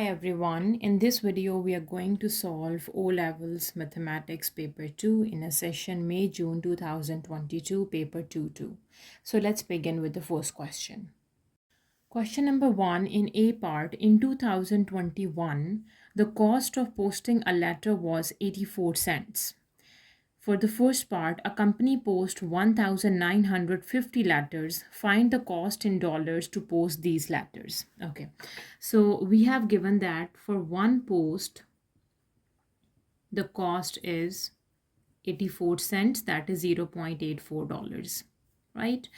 Hi everyone, in this video we are going to solve O-Levels Mathematics Paper 2 in a session May-June 2022, Paper 2-2. So let's begin with the first question. Question number 1 in A part, in 2021, the cost of posting a letter was 84 cents. For the first part, a company posts 1,950 letters. Find the cost in dollars to post these letters. Okay, so we have given that for one post, the cost is 84 cents, that is $0.84, right?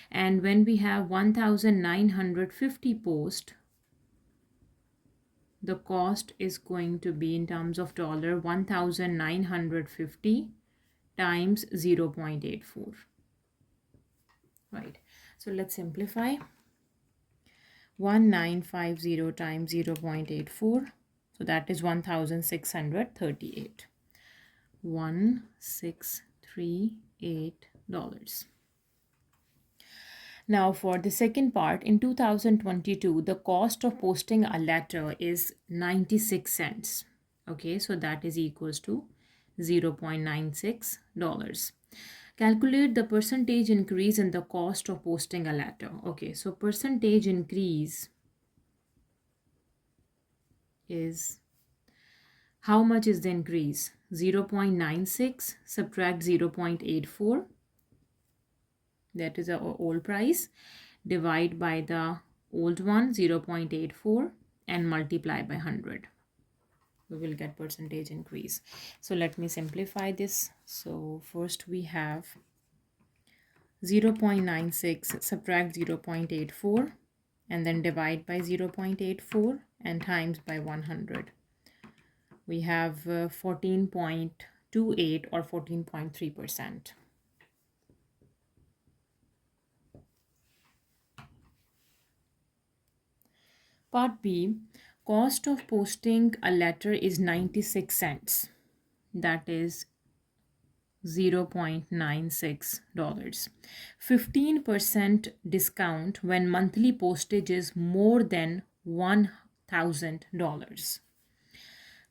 And when we have 1,950 posts, the cost is going to be in terms of dollar 1,950 times 0.84, right? So let's simplify. 1950 times 0.84, so that is 1,638. $1,638. Now for the second part, in 2022, the cost of posting a letter is 96 cents. Okay, so that is equals to $0.96. Calculate the percentage increase in the cost of posting a letter. Okay, so percentage increase is, how much is the increase? 0.96 subtract 0.84, that is our old price, divide by the old one 0.84 and multiply by 100. We will get percentage increase. So let me simplify this. So first we have 0.96 subtract 0.84 and then divide by 0.84 and times by 100. We have 14.28 or 14.3%. Part B, cost of posting a letter is 96 cents. That is $0.96. 15% discount when monthly postage is more than $1,000.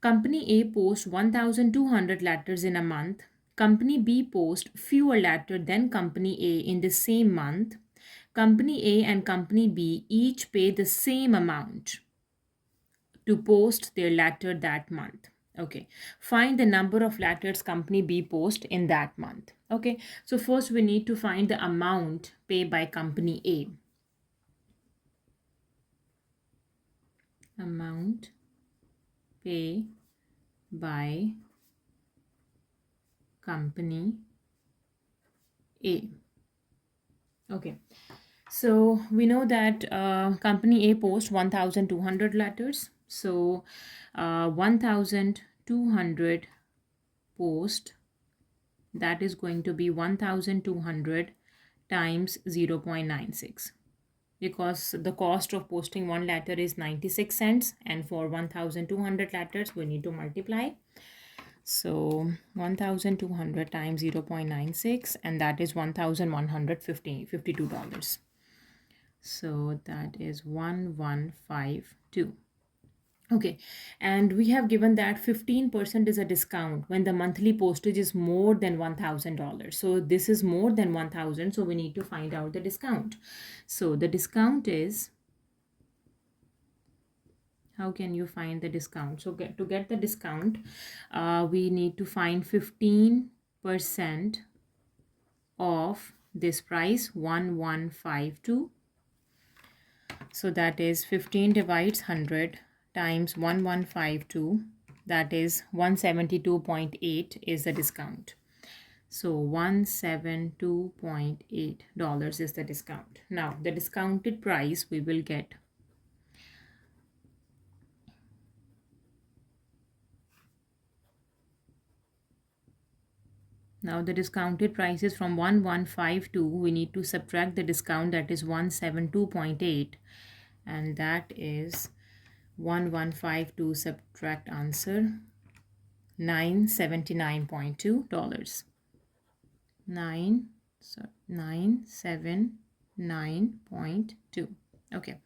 Company A posts 1,200 letters in a month. Company B posts fewer letters than Company A in the same month. Company A and Company B each pay the same amount to post their letter that month. Okay, find the number of letters Company B post in that month. Okay, so first we need to find the amount paid by Company A. Amount paid by Company A. Okay, so we know that Company A posts 1,200 letters. So 1,200 post, that is going to be 1,200 times 0.96, because the cost of posting one letter is 96 cents, and for 1,200 letters we need to multiply. So 1,200 times 0.96, and that is $1,152. So that is 1,152. Okay, and we have given that 15% is a discount when the monthly postage is more than $1,000. So this is more than 1,000, so we need to find out the discount. So the discount is, how can you find the discount? So to get the discount, we need to find 15% of this price, 1,152. So that is 15 divides 100 times 1,152, that is 172.8 is the discount. So $172.8 is the discount. Now the discounted price we will get. Now the discounted price is from 1,152. We need to subtract the discount, that is 172.8, and that is 1,152 subtract answer $979.2. 979.2. Okay,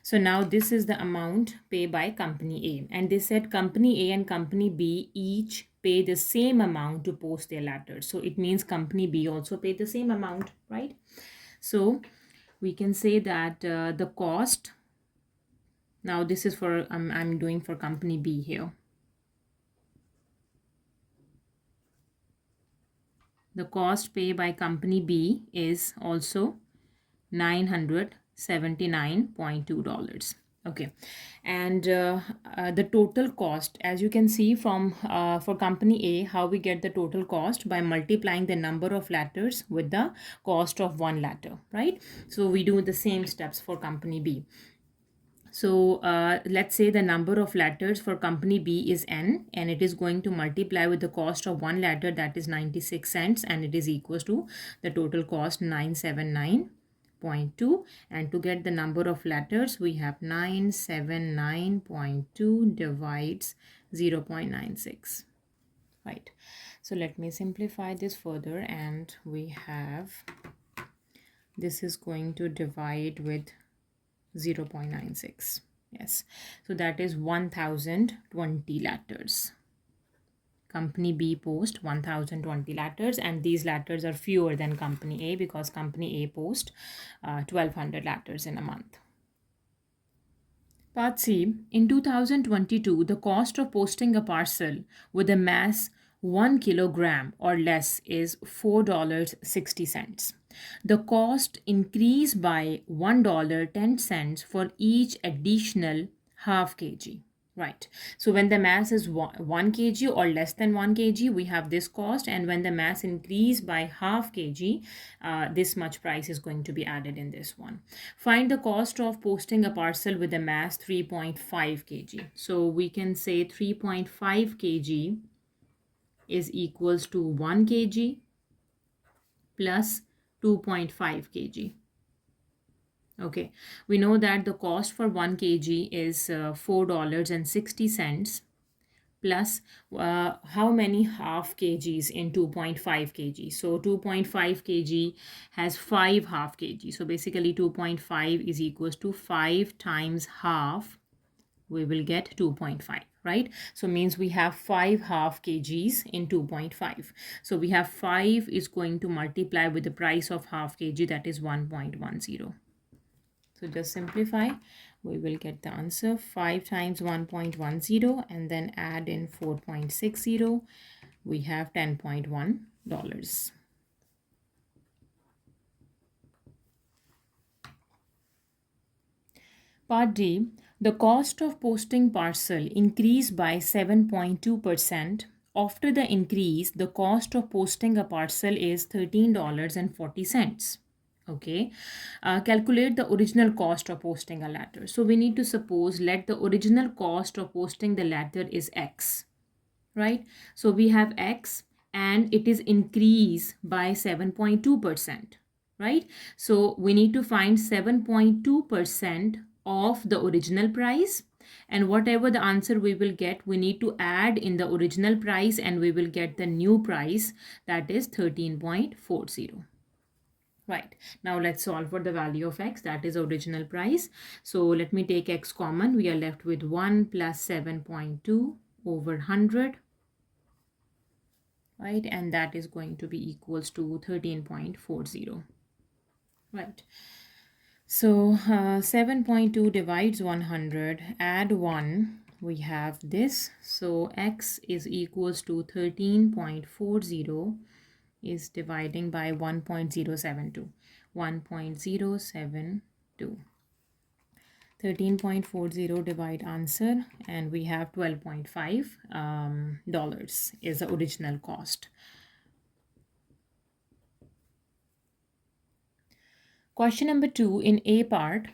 so now this is the amount paid by company A, and they said company A and company B each pay the same amount to post their letters. So it means company B also paid the same amount, right? So we can say that the cost, now this is for, I'm doing for company B here. The cost paid by company B is also $979.2. Okay, and the total cost, as you can see from for company A, how we get the total cost by multiplying the number of letters with the cost of one letter, right? So we do the same steps for company B. So let's say the number of letters for company B is n, and it is going to multiply with the cost of one letter, that is 96 cents, and it is equals to the total cost 979.2. And to get the number of letters, we have 979.2 divides 0.96, right? So let me simplify this further, and we have, this is going to divide with 0.96. Yes, so that is 1020 letters. Company B post 1020 letters, and these letters are fewer than company A because company A post 1200 letters in a month. Part C. In 2022, the cost of posting a parcel with a mass 1 kilogram or less is $4.60. The cost increased by $1.10 for each additional half kg. Right. So when the mass is 1 kg or less than 1 kg, we have this cost. And when the mass increase by half kg, this much price is going to be added in this one. Find the cost of posting a parcel with a mass 3.5 kg. So we can say 3.5 kg is equals to 1 kg plus 2.5 kg. Okay, we know that the cost for 1 kg is $4.60 plus how many half kgs in 2.5 kg. So 2.5 kg has 5 half kg. So basically 2.5 is equals to 5 times half. We will get 2.5, right? So means we have 5 half kgs in 2.5. So we have 5 is going to multiply with the price of half kg, that is 1.10. So just simplify, we will get the answer 5 times 1.10 and then add in 4.60. We have $10.1. Part D. The cost of posting parcel increased by 7.2%. After the increase, the cost of posting a parcel is $13.40. Okay, calculate the original cost of posting a letter. So we need to suppose, let the original cost of posting the letter is X, right? So we have X and it is increased by 7.2%, right? So we need to find 7.2% of the original price, and whatever the answer we will get, we need to add in the original price and we will get the new price, that is 13.40. Right, now let's solve for the value of X, that is original price. So let me take X common. We are left with 1 plus 7.2 over 100, right? And that is going to be equals to 13.40, right? So 7.2 divides 100, add 1, we have this. So X is equals to 13.40 is dividing by 1.072. 1.072. 13.40 divide answer, and we have $12.5 dollars is the original cost. Question number 2 in A part.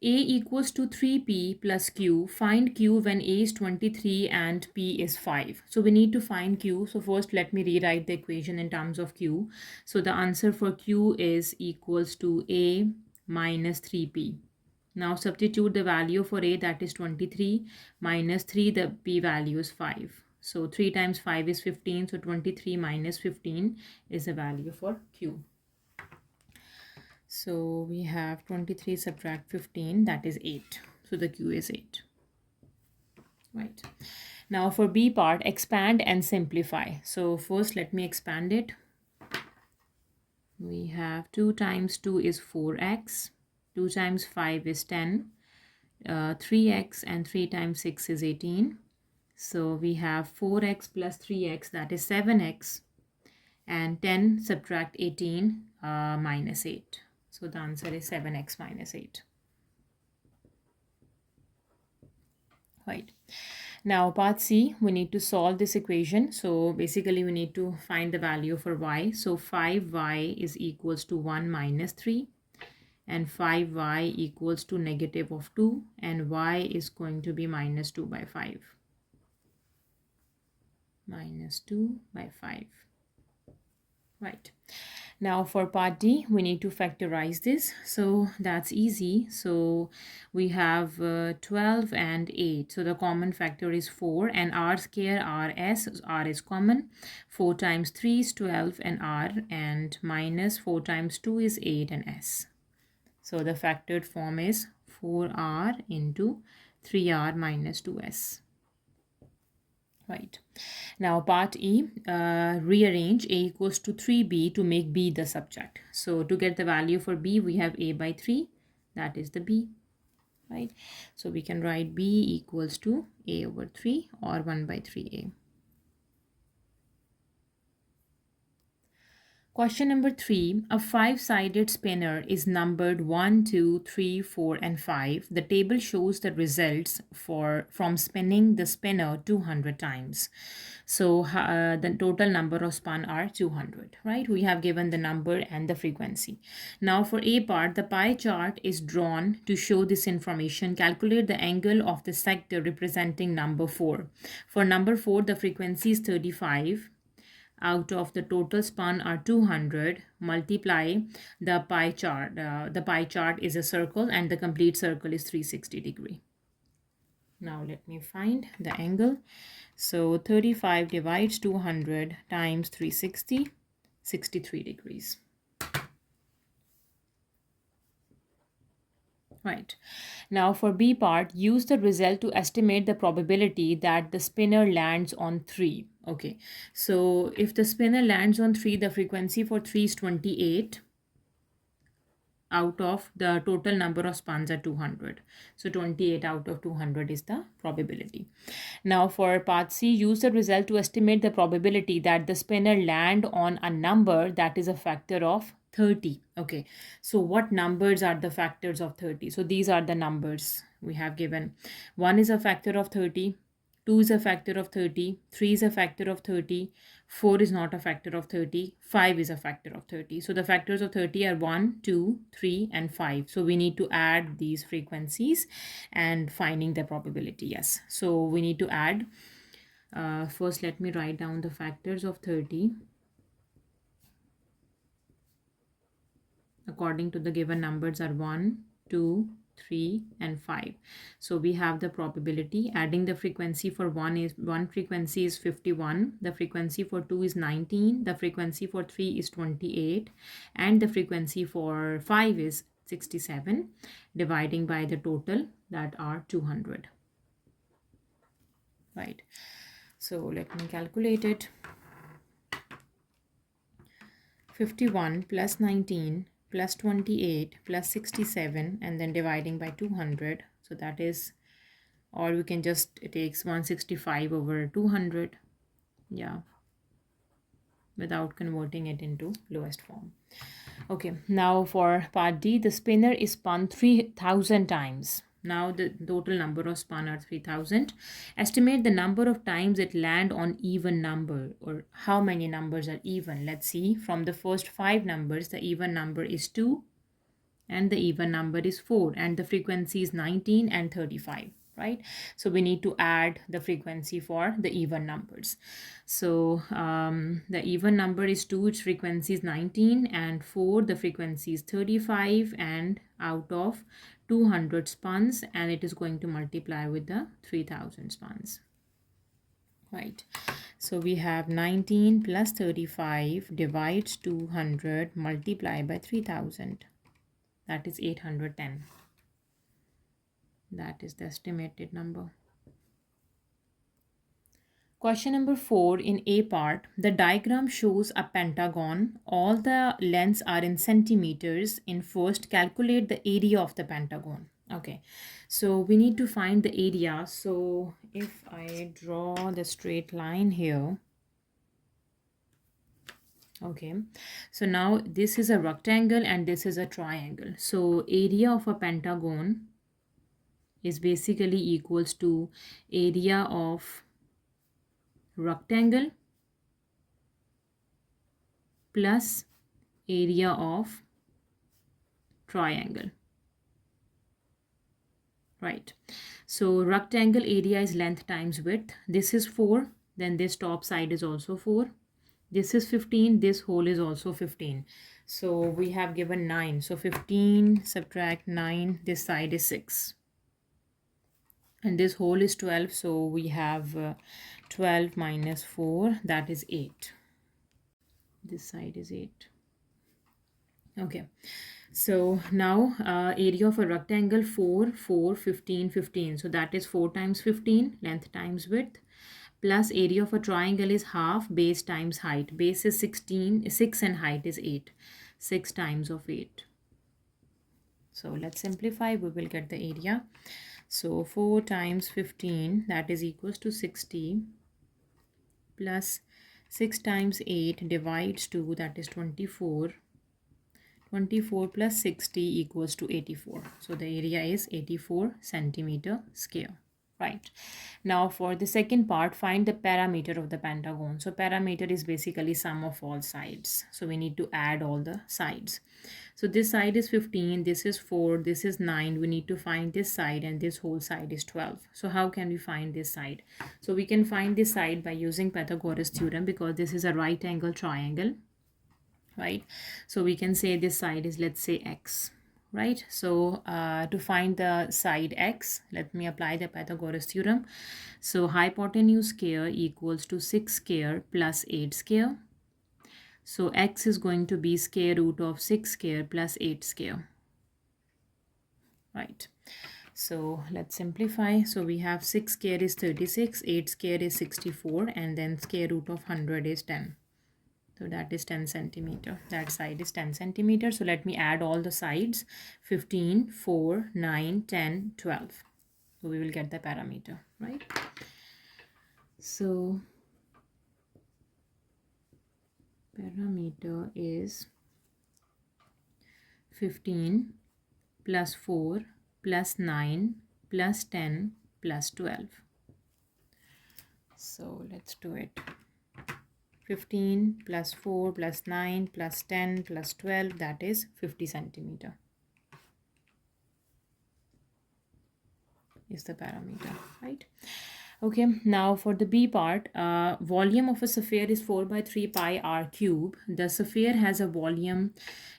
A equals to 3P plus Q. Find Q when A is 23 and P is 5. So we need to find Q. So first let me rewrite the equation in terms of Q. So the answer for Q is equals to A minus 3P. Now substitute the value for A, that is 23, minus 3, the P value is 5. So 3 times 5 is 15. So 23 minus 15 is the value for Q. So we have 23 subtract 15, that is 8. So the Q is 8. Right. Now for B part, expand and simplify. So first let me expand it. We have 2 times 2 is 4x, 2 times 5 is 10, 3x, and 3 times 6 is 18. So we have 4x plus 3x, that is 7x, and 10 subtract 18 minus 8. So the answer is 7x minus 8. Right. Now part C, we need to solve this equation. So basically we need to find the value for y. So 5y is equals to 1 minus 3, and 5y equals to negative of 2, and y is going to be minus 2 by 5. Minus 2 by 5. Right. Now for part D, we need to factorize this. So that's easy. So we have 12 and 8. So the common factor is 4, and r square rs, r is common. 4 times 3 is 12 and r, and minus 4 times 2 is 8 and s. So the factored form is 4r into 3r minus 2s. Right. Now part E, rearrange a equals to 3b to make b the subject. So to get the value for b, we have a by 3, that is the b. Right. So we can write b equals to a over 3 or 1 by 3a. Question number 3, a 5-sided spinner is numbered 1, 2, 3, 4, and 5. The table shows the results from spinning the spinner 200 times. So the total number of spun are 200, right? We have given the number and the frequency. Now for A part, the pie chart is drawn to show this information. Calculate the angle of the sector representing number 4. For number 4, the frequency is 35. Out of the total spun are 200, multiply the pie chart. The pie chart is a circle and the complete circle is 360 degree. Now let me find the angle. So 35 divides 200 times 360, 63 degrees. Right. Now for B part, use the result to estimate the probability that the spinner lands on 3. Okay. So if the spinner lands on 3, the frequency for 3 is 28. Out of the total number of spins are 200. So 28 out of 200 is the probability. Now for part C, use the result to estimate the probability that the spinner land on a number that is a factor of 30. Okay, so what numbers are the factors of 30? So these are the numbers we have given. 1 is a factor of 30, 2 is a factor of 30, 3 is a factor of 30, 4 is not a factor of 30, 5 is a factor of 30. So the factors of 30 are 1, 2, 3, and 5. So we need to add these frequencies and finding the probability. Yes, so we need to add. First, let me write down the factors of 30. According to the given numbers are 1, 2, 3, and 5. So we have the probability. Adding the frequency for one frequency is 51, the frequency for 2 is 19, the frequency for 3 is 28, and the frequency for 5 is 67, dividing by the total that are 200. Right. So let me calculate it. 51 plus 19 plus 28 plus 67, and then dividing by 200. So that is, or we can just take 165 over 200. Yeah, without converting it into lowest form. Okay, now for part D, the spinner is spun 3000 times. Now the total number of spun are 3000. Estimate the number of times it land on even number, or how many numbers are even. Let's see, from the first 5 numbers, the even number is 2 and the even number is 4, and the frequency is 19 and 35. Right, so we need to add the frequency for the even numbers. So the even number is 2, its frequency is 19, and 4, the frequency is 35, and out of 200 spins, and it is going to multiply with the 3000 spins. Right, so we have 19 plus 35 divides 200 multiplied by 3000. that is 810. That is the estimated number. Question number 4 in A part, the diagram shows a pentagon. All the lengths are in centimeters. In first, calculate the area of the pentagon. Okay, so we need to find the area. So if I draw the straight line here, okay, so now this is a rectangle and this is a triangle. So area of a pentagon is basically equals to area of rectangle plus area of triangle, right? So rectangle area is length times width. This is 4, then this top side is also 4. This is 15, this whole is also 15. So we have given 9. So 15 subtract 9, this side is 6. And this whole is 12, so we have 12 minus 4, that is 8. This side is 8. Okay, so now area of a rectangle 4, 4, 15, 15. So that is 4 times 15, length times width, plus area of a triangle is half, base times height. Base is 16, 6 and height is 8. 6 times of 8. So let's simplify, we will get the area. So 4 times 15, that is equals to 60, plus 6 times 8 divides 2, that is 24. 24 plus 60 equals to 84. So the area is 84 centimeter square. Right. Now for the second part, find the parameter of the pentagon. So parameter is basically sum of all sides. So we need to add all the sides. So this side is 15, this is 4, this is 9. We need to find this side and this whole side is 12. So how can we find this side? So we can find this side by using Pythagoras theorem, because this is a right angle triangle, right? So we can say this side is, let's say, x, right? So to find the side x, let me apply the Pythagoras theorem. So hypotenuse square equals to 6 square plus 8 square. So x is going to be square root of 6 square plus 8 square, right? So let's simplify. So we have 6 square is 36, 8 square is 64, and then square root of 100 is 10. So that is 10 centimeter. That side is 10 centimeter. So let me add all the sides. 15, 4, 9, 10, 12. So we will get the parameter, right? So parameter is 15 plus 4 plus 9 plus 10 plus 12. So let's do it. 15 plus 4 plus 9 plus 10 plus 12, that is 50 centimeter is the parameter, right? Okay, now for the B part, volume of a sphere is 4 by 3 pi r cube. The sphere has a volume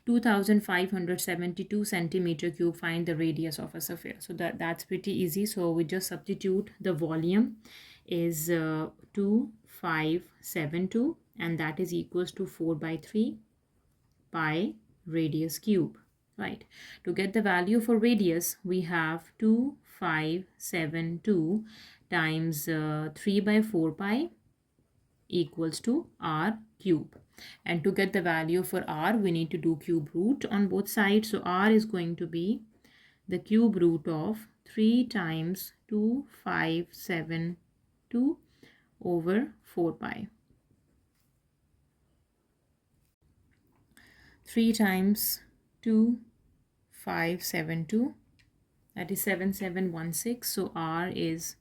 2572 centimeter cube. Find the radius of a sphere. So that's pretty easy. So we just substitute the volume is 2572, and that is equals to 4 by 3 pi radius cube, right? To get the value for radius, we have 2572 times 3 by 4 pi equals to r cube. And to get the value for r, we need to do cube root on both sides. So r is going to be the cube root of 3 times 2572 over 4 pi. 3 times 2572, that is 7716. So r is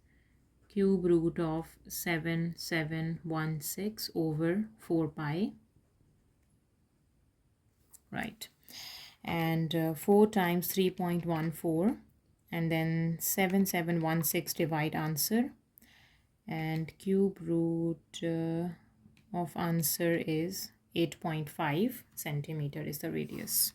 cube root of 7716 over 4 pi, right? And 4 times 3.14, and then 7716 divide answer, and cube root of answer is 8.5 centimeter is the radius.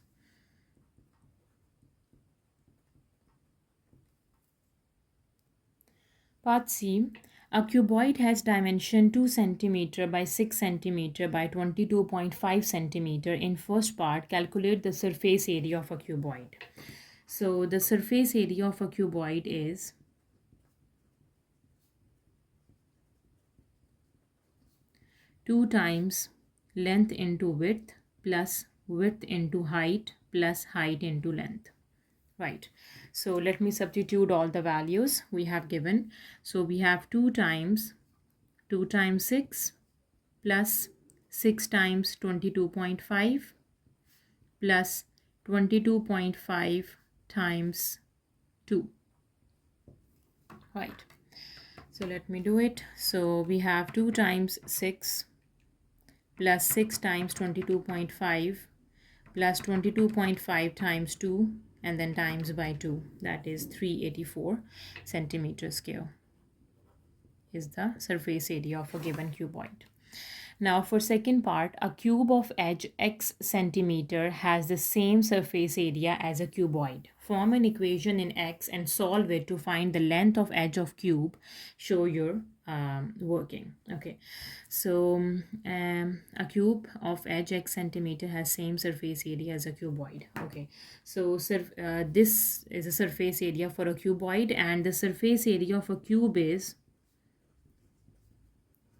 Part C, A cuboid has dimension 2 cm by 6 cm by 22.5 cm. In first part, calculate the surface area of a cuboid. So the surface area of a cuboid is 2 times length into width plus width into height plus height into length. Right. So let me substitute all the values we have given. So we have 2 times 6 plus 6 times 22.5 plus 22.5 times 2. Right. So let me do it. So we have 2 times 6 plus 6 times 22.5 plus 22.5 times 2 and then times by 2. That is 384 centimeter square is the surface area of a given cuboid. Now for second part, a cube of edge x centimeter has the same surface area as a cuboid. Form an equation in x and solve it to find the length of edge of cube. Show your working. Okay, so a cube of edge x centimeter has same surface area as a cuboid. Okay, so this is a surface area for a cuboid, and the surface area of a cube is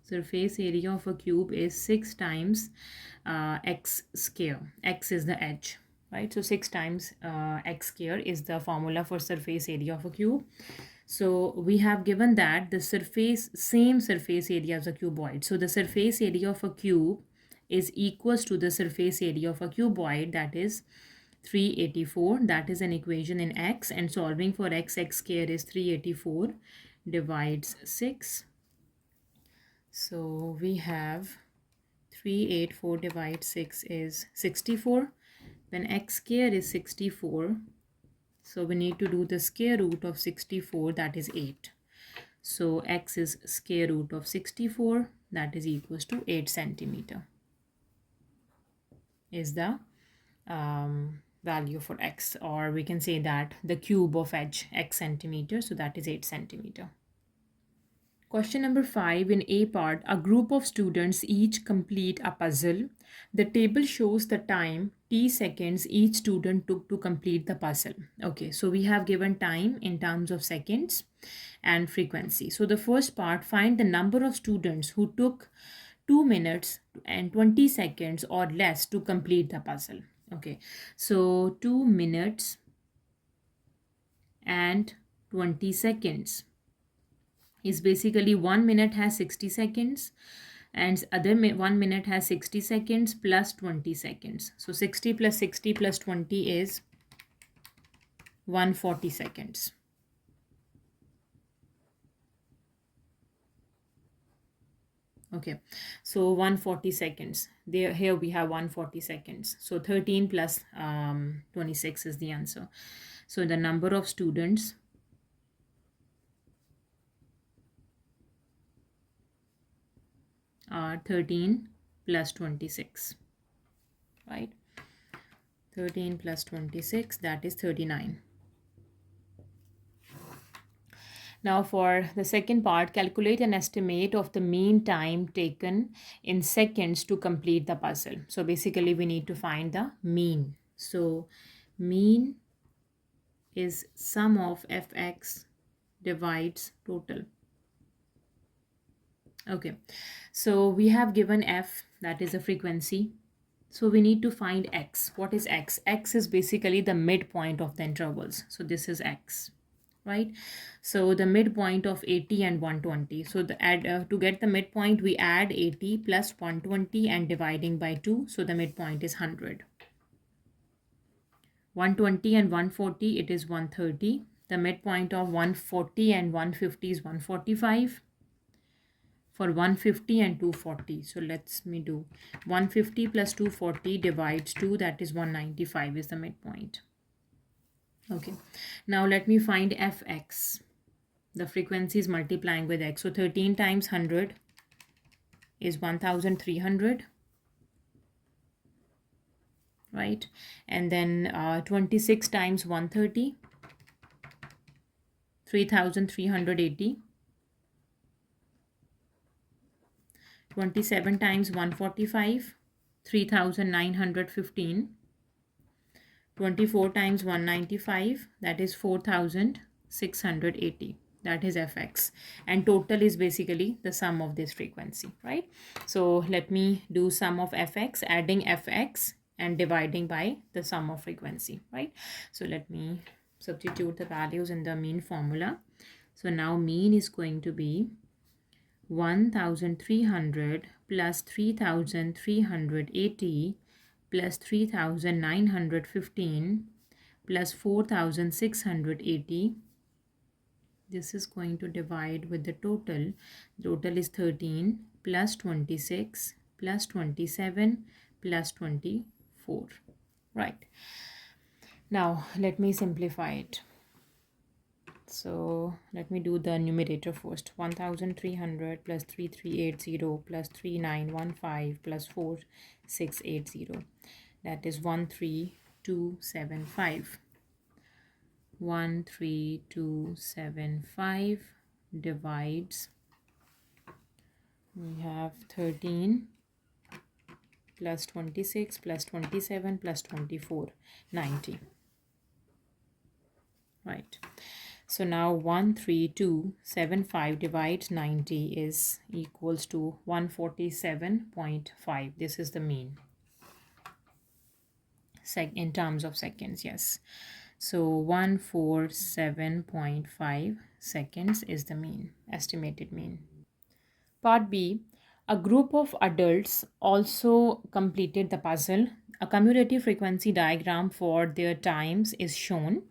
surface area of a cube is 6 times x square. X is the edge, right? So 6 times x square is the formula for surface area of a cube. So we have given that the same surface area as a cuboid. So the surface area of a cube is equals to the surface area of a cuboid, that is 384. That is an equation in x, and solving for x square is 384 divides 6. So we have 384 divided 6 is 64. When x square is 64, so we need to do the square root of 64, that is 8. So x is square root of 64, that is equals to 8 centimeter is the value for x, or we can say that the cube of edge x centimeter, so that is 8 centimeter. Question number 5, in A part, a group of students each complete a puzzle. The table shows the time t seconds each student took to complete the puzzle. Okay, so we have given time in terms of seconds and frequency. So the first part, find the number of students who took 2 minutes and 20 seconds or less to complete the puzzle. Okay, so 2 minutes and 20 seconds is basically 1 minute has 60 seconds and other 1 minute has 60 seconds plus 20 seconds. So 60 plus 60 plus 20 is 140 seconds. Okay, so 140 seconds. Here we have 140 seconds. So 13 plus 26 is the answer. So the number of students are 13 plus 26, right? 13 plus 26, that is 39. Now for the second part, calculate an estimate of the mean time taken in seconds to complete the puzzle. So basically we need to find the mean. So mean is sum of fx divides total. Okay, so we have given f, that is a frequency. So we need to find x. What is x? X is basically the midpoint of the intervals. So this is x, right? So the midpoint of 80 and 120. So to get the midpoint, we add 80 plus 120 and dividing by 2. So the midpoint is 100. 120 and 140, it is 130. The midpoint of 140 and 150 is 145. For 150 and 240, so let's me do 150 plus 240 divides 2, that is 195 is the midpoint. Okay, now let me find fx. The frequency is multiplying with x. So 13 times 100 is 1300, right? And then 26 times 130, 3380. 27 times 145, 3,915. 24 times 195, that is 4,680. That is fx. And total is basically the sum of this frequency, right? So let me do sum of fx, adding fx and dividing by the sum of frequency, right? So let me substitute the values in the mean formula. So now mean is going to be 1,300 plus 3,380 plus 3,915 plus 4,680. This is going to divide with the total. Total is 13 plus 26 plus 27 plus 24. Right. Now let me simplify it. So let me do the numerator first. 1,300 plus 3,380 plus 3,915 plus 4,680. That is 1,3,275. 1,3,275 divides. We have 13 plus 26 plus 27 plus 24, 90. Right. So now 1,3,275 divides 90 is equals to 147.5. This is the mean. In terms of seconds, yes. So 147.5 seconds is the mean, estimated mean. Part B, a group of adults also completed the puzzle. A cumulative frequency diagram for their times is shown.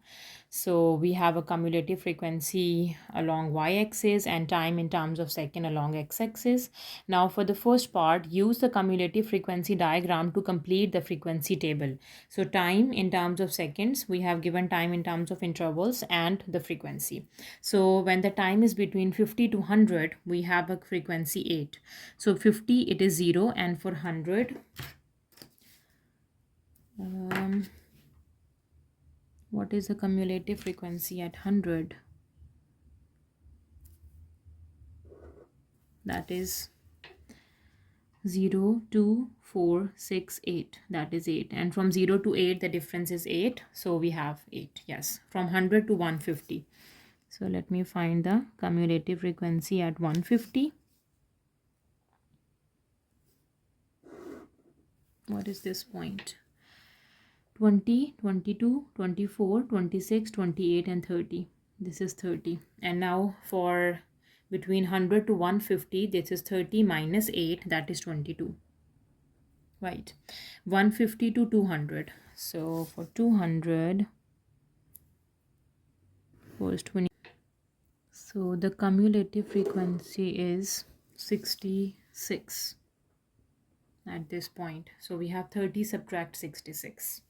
So we have a cumulative frequency along y-axis and time in terms of second along x-axis. Now for the first part, use the cumulative frequency diagram to complete the frequency table. So time in terms of seconds, we have given time in terms of intervals and the frequency. So when the time is between 50 to 100, we have a frequency 8. So 50 it is 0, and for 100, what is the cumulative frequency at 100? That is 0, 2, 4, 6, 8. That is 8. And from 0 to 8, the difference is 8. So we have 8. Yes. From 100 to 150. So let me find the cumulative frequency at 150. What is this point? 20, 22, 24, 26, 28 and 30. This is 30. And now for between 100 to 150, this is 30 minus 8, that is 22. Right. 150 to 200. So for 200, first 20. So the cumulative frequency is 66 at this point. So we have 30 subtract 66.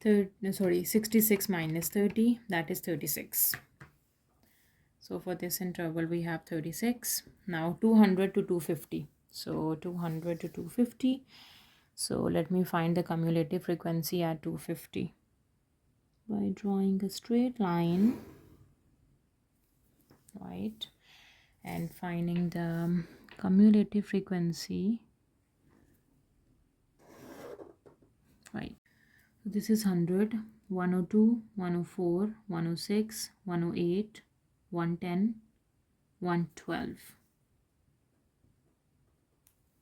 66 minus 30, that is 36. So for this interval we have 36. Now 200 to 250. So 200 to 250. So let me find the cumulative frequency at 250 by drawing a straight line, right, and finding the cumulative frequency, right. This is 100, 102, 104, 106, 108, 110, 112.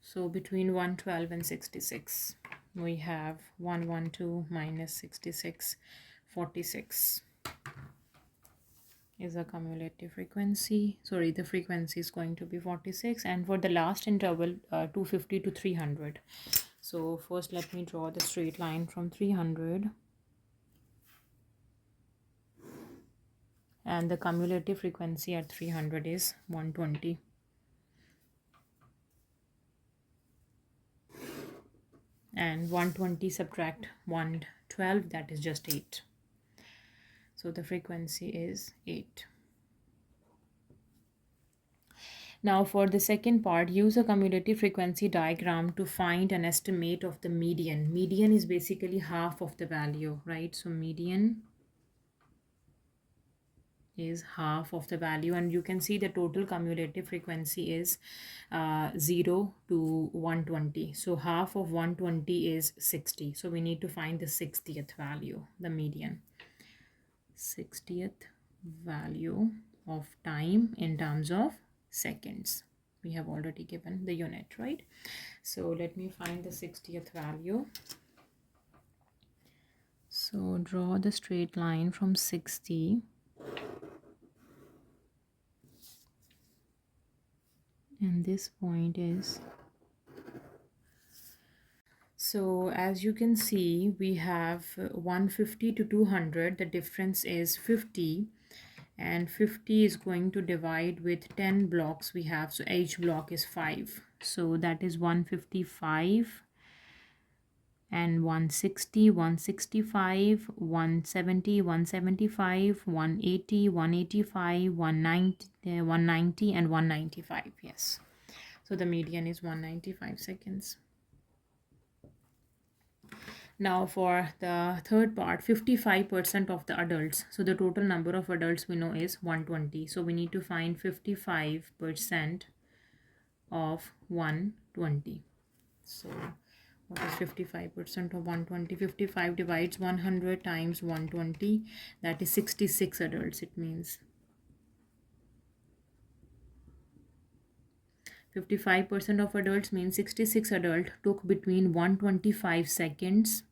So between 112 and 66, we have 112 minus 66, 46 is a cumulative frequency. Sorry, the frequency is going to be 46. And for the last interval, 250 to 300. So first let me draw the straight line from 300. And the cumulative frequency at 300 is 120. And 120 subtract 112, that is just 8. So the frequency is 8. Now for the second part, use a cumulative frequency diagram to find an estimate of the median. Median is basically half of the value, right? So median is half of the value, and you can see the total cumulative frequency is 0 to 120. So half of 120 is 60. So we need to find the 60th value, the median. 60th value of time in terms of seconds. We have already given the unit, right? So let me find the 60th value. So draw the straight line from 60 and this point is, so as you can see, we have 150 to 200. The difference is 50, and 50 is going to divide with 10 blocks we have. So each block is 5. So that is 155 and 160, 165, 170, 175, 180, 185, 190, and 195. Yes. So the median is 195 seconds. Now for the third part, 55% of the adults. So the total number of adults we know is 120. So we need to find 55% of 120. So what is 55% of 120? 55 divides 100 times 120. That is 66 adults. It means 55% of adults means 66 adults took between 125 seconds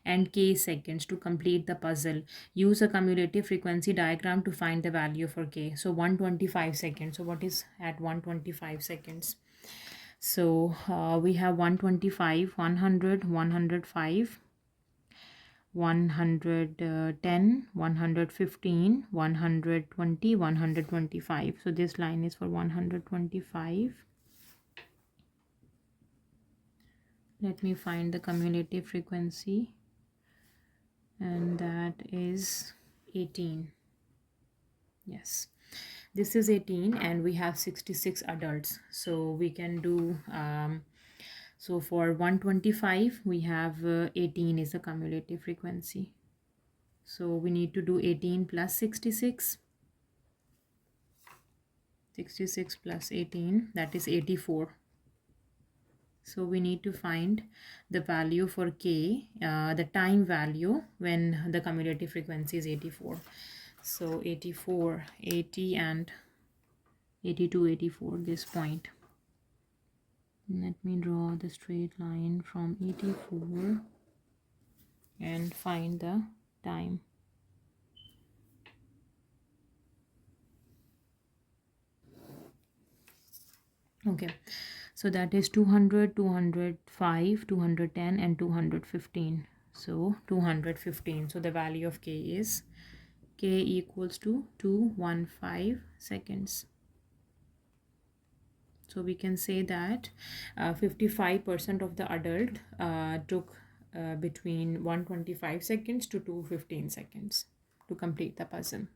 and k seconds to complete the puzzle. Use a cumulative frequency diagram to find the value for k. So 125 seconds. So what is at 125 seconds? So we have 125, 100, 105, 110, 115, 120, 125. So this line is for 125. Let me find the cumulative frequency, and that is 18. Yes, this is 18 and we have 66 adults. So we can do, so for 125 we have 18 is the cumulative frequency. So we need to do 18 plus 66. 66 plus 18, that is 84. So we need to find the value for k, the time value when the cumulative frequency is 84. So 84, 80 and 82, 84, this point. Let me draw the straight line from 84 and find the time. Okay, so that is 200, 205, 210 and 215. So 215. So the value of k is k equals to 215 seconds. So we can say that 55% of the adult took between 125 seconds to 215 seconds to complete the puzzle.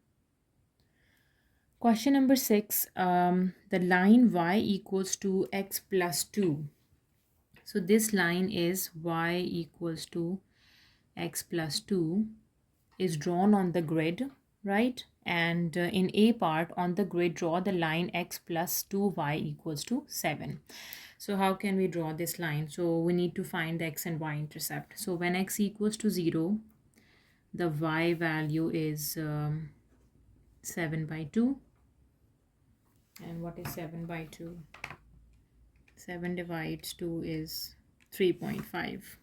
Question number 6, the line y equals to x plus 2. So this line is y equals to x plus 2 is drawn on the grid, right? And in A part on the grid, draw the line x plus 2y equals to 7. So how can we draw this line? So we need to find the x and y intercept. So when x equals to 0, the y value is 7 by 2. And what is 7 by 2? 7 divides 2 is 3.5.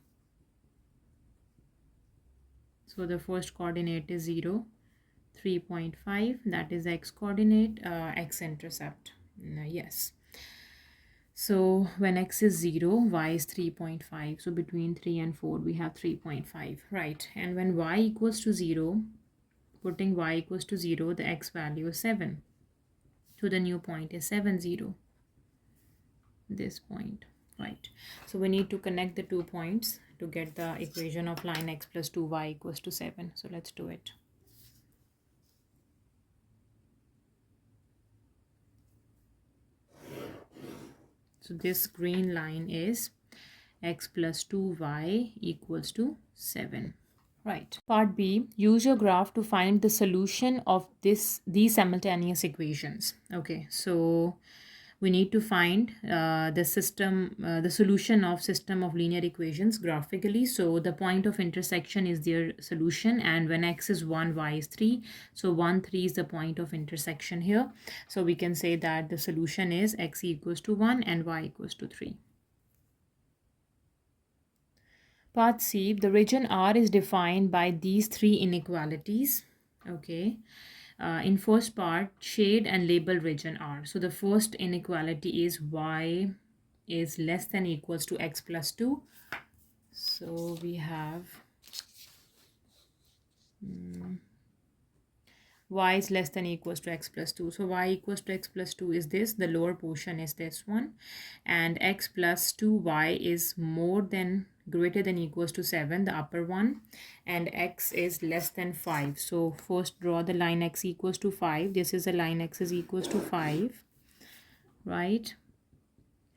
So the first coordinate is 0, 3.5, that is x coordinate, x intercept. Yes. So when x is 0, y is 3.5. So between 3 and 4, we have 3.5, right? And when y equals to 0, putting y equals to 0, the x value is 7. So the new point is 7, 0. This point, right? So we need to connect the 2 points to get the equation of line x plus 2y equals to 7. So let's do it. So this green line is x plus 2y equals to 7. Right. Part B, use your graph to find the solution of these simultaneous equations. Okay, so we need to find the solution of system of linear equations graphically. So the point of intersection is their solution, and when x is 1, y is 3. So 1, 3 is the point of intersection here. So we can say that the solution is x equals to 1 and y equals to 3. Part C, the region R is defined by these three inequalities. Okay. In first part, shade and label region R. So the first inequality is y is less than equals to x plus 2. So we have y is less than equals to x plus 2. So y equals to x plus 2 is this. The lower portion is this one. And x plus 2y is more than greater than equals to 7, the upper one. And x is less than 5. So first draw the line x equals to 5. This is the line x is equals to 5. Right?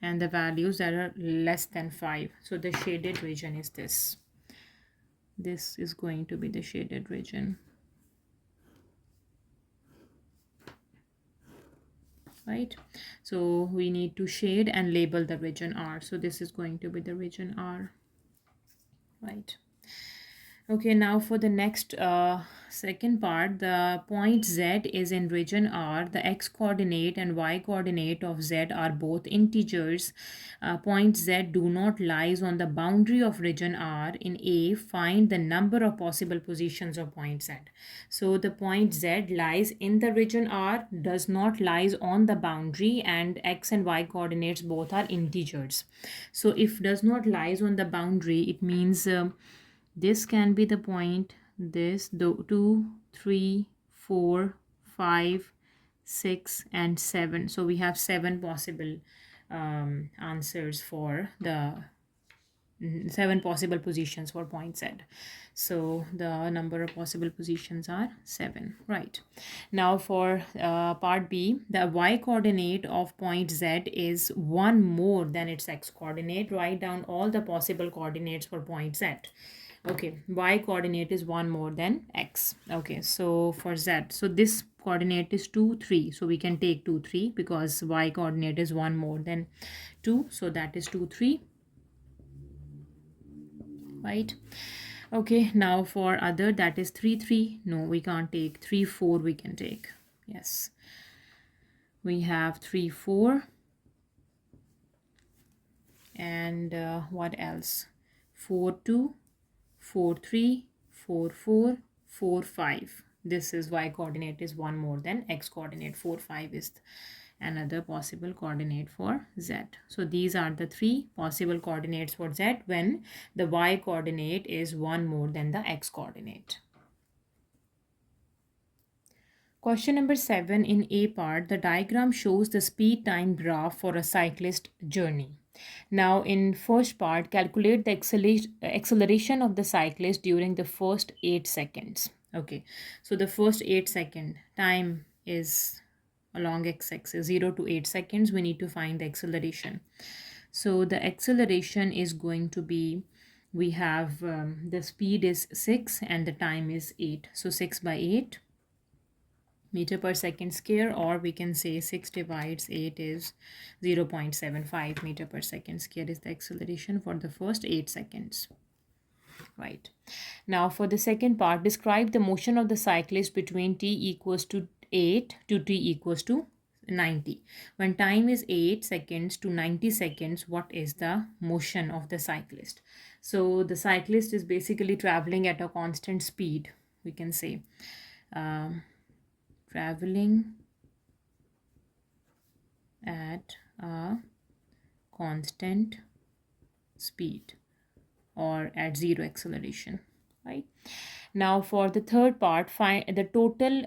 And the values that are less than 5. So the shaded region is this. This is going to be the shaded region. Right, so we need to shade and label the region R. So this is going to be the region R. Right. Okay, now for the next second part, the point Z is in region R. The x coordinate and y coordinate of Z are both integers. Point Z do not lies on the boundary of region R. In A, find the number of possible positions of point Z. So the point Z lies in the region R, does not lies on the boundary, and x and y coordinates both are integers. So if does not lies on the boundary, it means this can be the point, this, the 2, 3, 4, 5, 6, and 7. So we have 7 possible answers for the 7 possible positions for point Z. So the number of possible positions are 7. Right. Now for part B, the y coordinate of point Z is 1 more than its x coordinate. Write down all the possible coordinates for point Z. Okay, y coordinate is 1 more than x. Okay, so for Z, so this coordinate is 2, 3. So we can take 2, 3 because y coordinate is 1 more than 2. So that is 2, 3. Right. Okay, now for other, that is 3, 3. No, we can't take 3, 4. We can take. Yes. We have 3, 4. And what else? 4, 2. 4, 3, 4, 4, 4, 5. This is y coordinate is 1 more than x coordinate. 4, 5 is another possible coordinate for Z. So these are the 3 possible coordinates for Z when the y coordinate is 1 more than the x coordinate. Question number 7 in A part, the diagram shows the speed time graph for a cyclist journey. Now in first part, calculate the acceleration of the cyclist during the first 8 seconds. Okay, so the first 8 second time is along x-axis 0 to 8 seconds. We need to find the acceleration. So the acceleration is going to be, we have the speed is 6 and the time is 8. So 6 by 8 meter per second square, or we can say 6 divides 8 is 0.75 meter per second square is the acceleration for the first 8 seconds. Right. Now for the second part, describe the motion of the cyclist between t equals to 8 to t equals to 90. When time is 8 seconds to 90 seconds, what is the motion of the cyclist? So the cyclist is basically traveling at a constant speed, we can say. Traveling at a constant speed or at zero acceleration, right? Now for the third part, find the total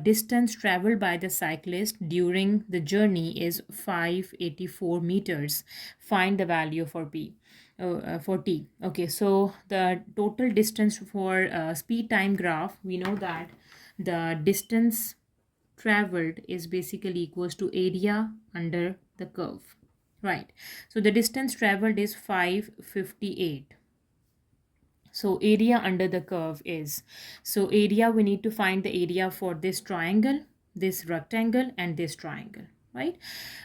distance traveled by the cyclist during the journey is 584 meters. Find the value for for t. Okay, so the total distance for speed time graph, we know that the distance traveled is basically equals to area under the curve, right? So the distance traveled is 558. So area under the curve is, so area, we need to find the area for this triangle, this rectangle, and this triangle, right?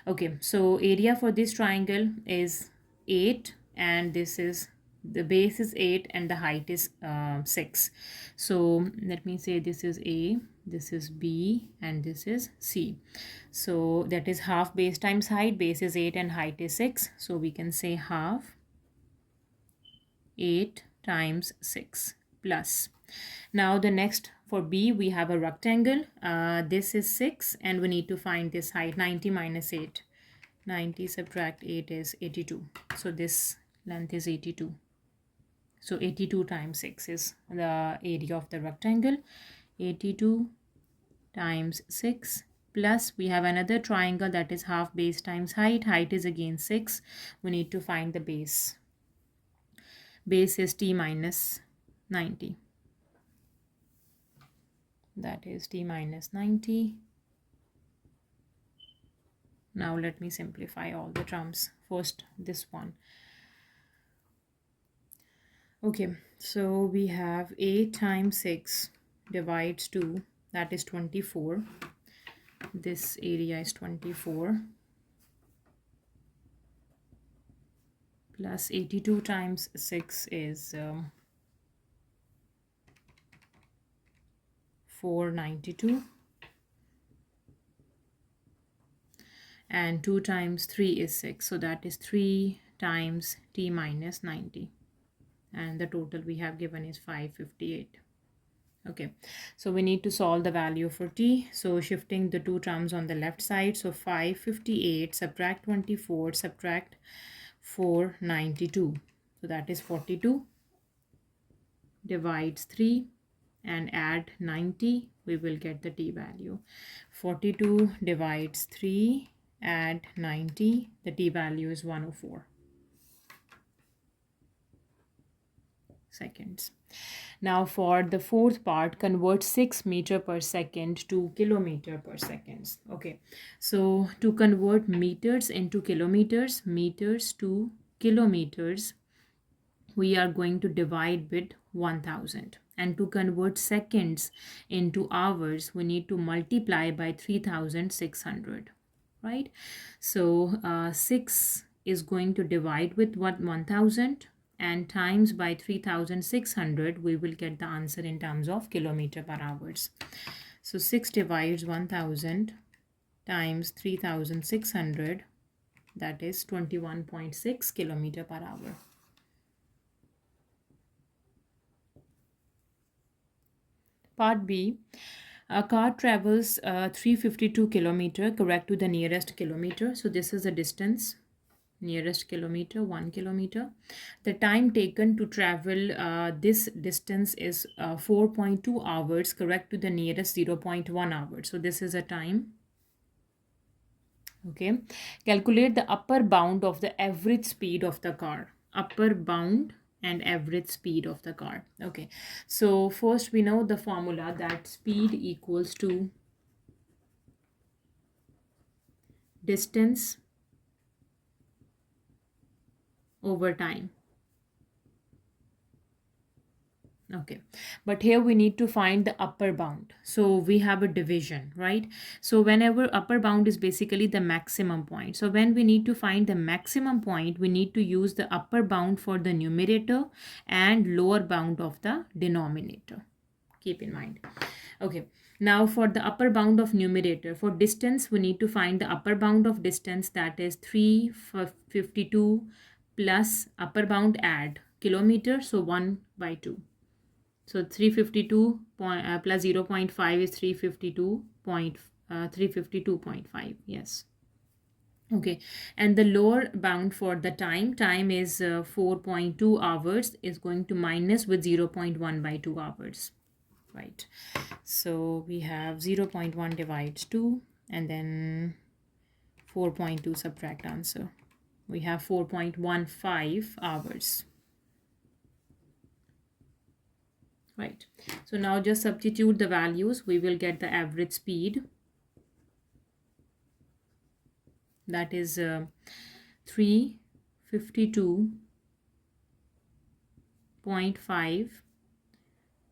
Okay, so area for this triangle is 8, and this is, the base is 8 and the height is 6. So let me say this is A, this is B, and this is C. So that is half base times height. Base is 8 and height is 6. So we can say half 8 times 6 plus. Now the next, for B, we have a rectangle. This is 6 and we need to find this height. 90 minus 8. 90 subtract 8 is 82. So this length is 82. So 82 times 6 is the area of the rectangle. 82 times 6 plus, we have another triangle that is half base times height. Height is again 6. We need to find the base. Base is t minus 90. That is t minus 90. Now let me simplify all the terms. First, this one. Okay, so we have 8 times 6 divides 2. That is 24. This area is 24. Plus 82 times 6 is 492. And 2 times 3 is 6. So that is 3 times t minus 90. And the total we have given is 558. Okay, so we need to solve the value for t. So shifting the two terms on the left side. So 558 subtract 24 subtract 492. So that is 42. Divides 3 and add 90. We will get the t value. 42 divides 3, add 90. The t value is 104 seconds. Now for the fourth part, convert 6 meter per second to kilometer per second. Okay, so to convert meters into kilometers, meters to kilometers, we are going to divide with 1000. And to convert seconds into hours, we need to multiply by 3600, right? So 6 is going to divide with 1000 and times by 3600, we will get the answer in terms of kilometer per hours. So 6 divides 1000 times 3600, that is 21.6 kilometer per hour. Part B, a car travels 352 kilometer, correct to the nearest kilometer. So this is the distance, nearest kilometer, 1 kilometer. The time taken to travel this distance is 4.2 hours, correct to the nearest 0.1 hours. So this is a time. Okay, calculate the upper bound of the average speed of the car. Upper bound and average speed of the car. Okay, so first we know the formula that speed equals to distance over time. Okay, but here we need to find the upper bound. So we have a division, right? So whenever upper bound is basically the maximum point. So when we need to find the maximum point, we need to use the upper bound for the numerator and lower bound of the denominator. Keep in mind. Okay, now for the upper bound of numerator, for distance, we need to find the upper bound of distance, that is 352 plus upper bound add kilometer, so 1 by 2. So 352 plus 0.5 is 352.5. Yes. Okay. And the lower bound for the time is 4.2 hours is going to minus with 0.1 by 2 hours. Right. So we have 0.1 divides 2 and then 4.2 subtract answer. We have 4.15 hours. Right, so now just substitute the values. We will get the average speed, that is 352 0.5